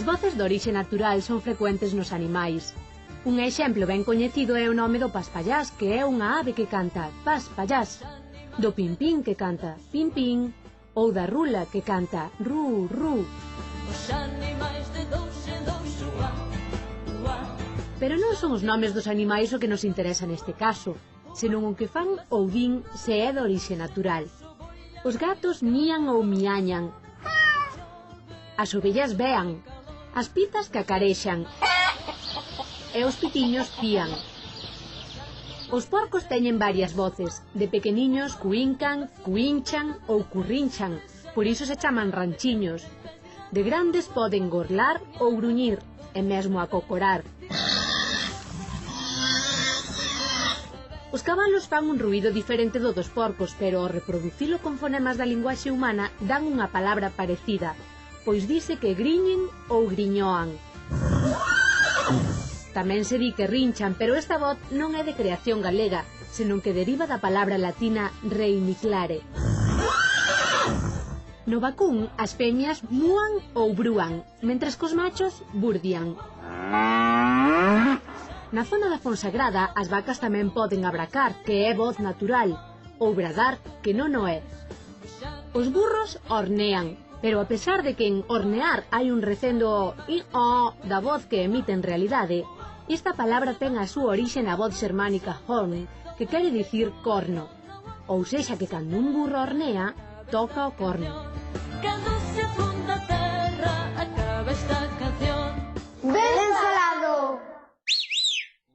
As voces de orixe natural son frecuentes nos animais. Un exemplo ben coñecido é o nome do paspallás, que é unha ave que canta paspallás, do pimpín que canta pimpín, ou da rula que canta ru, ru. Pero non son os nomes dos animais o que nos interesa neste caso, senón o que fan ou din se é de orixe natural. Os gatos mían ou miañan, as ovellas bean, as pitas cacarexan e os pitiños pían. Os porcos teñen varias voces, de pequeniños cuíncan, cuínchan ou currinchan, por iso se chaman ranchiños. De grandes poden gorlar ou gruñir, e mesmo acocorar. Os cabalos fan un ruído diferente do dos porcos, pero ao reproducilo con fonemas da linguaxe humana dan unha palabra parecida, pois dise que griñen ou griñoan. Tamén se di que rinchan, pero esta voz non é de creación galega, senón que deriva da palabra latina reiniclare. No vacún, as femias múan ou brúan, mentres que os machos burdian. Na zona da Fonsagrada, as vacas tamén poden abracar, que é voz natural, ou bradar, que non o é. Os burros hornean, pero a pesar de que en hornear hai un recendo i-o da voz que emite en realidade, esta palabra ten a súa orixe na voz xermánica horn, que quere dicir corno, ou sexa que cando un burro hornea, toca o corno. Cando se funda a terra, acaba esta canción. Ben falado!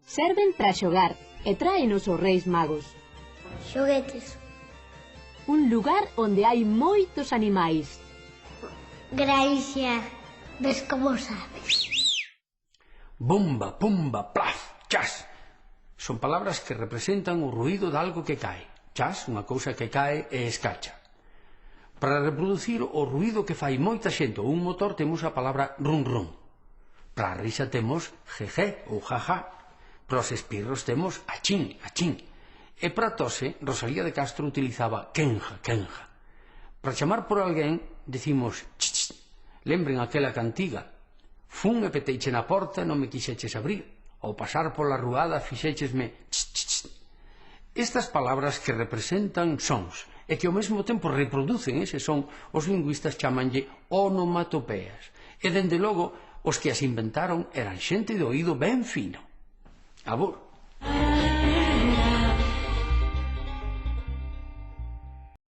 Serven para xogar e traenos os Reis Magos. Xoguetes. Un lugar onde hai moitos animais. Granxa. Ves como sabes. Bomba, pumba, plaf, chas. Son palabras que representan o ruído de algo que cae. Chas, unha cousa que cae e escacha. Para reproducir o ruído que fai moita xente ou un motor temos a palabra run run. Para a risa temos jeje ou jaja. Para os espirros temos achín, achín. E para a tose, Rosalía de Castro utilizaba quenja, quenja. Para chamar por alguén, decimos ch, ch. Lembren aquela cantiga. Fun e peteiche na porta, non me quixeches abrir. Ao pasar pola ruada, fixéchesme ch, ch, ch. Estas palabras que representan sons e que ao mesmo tempo reproducen ese son, os lingüistas chamanlle onomatopeas. E, dende logo, os que as inventaron eran xente de oído ben fino. Abur.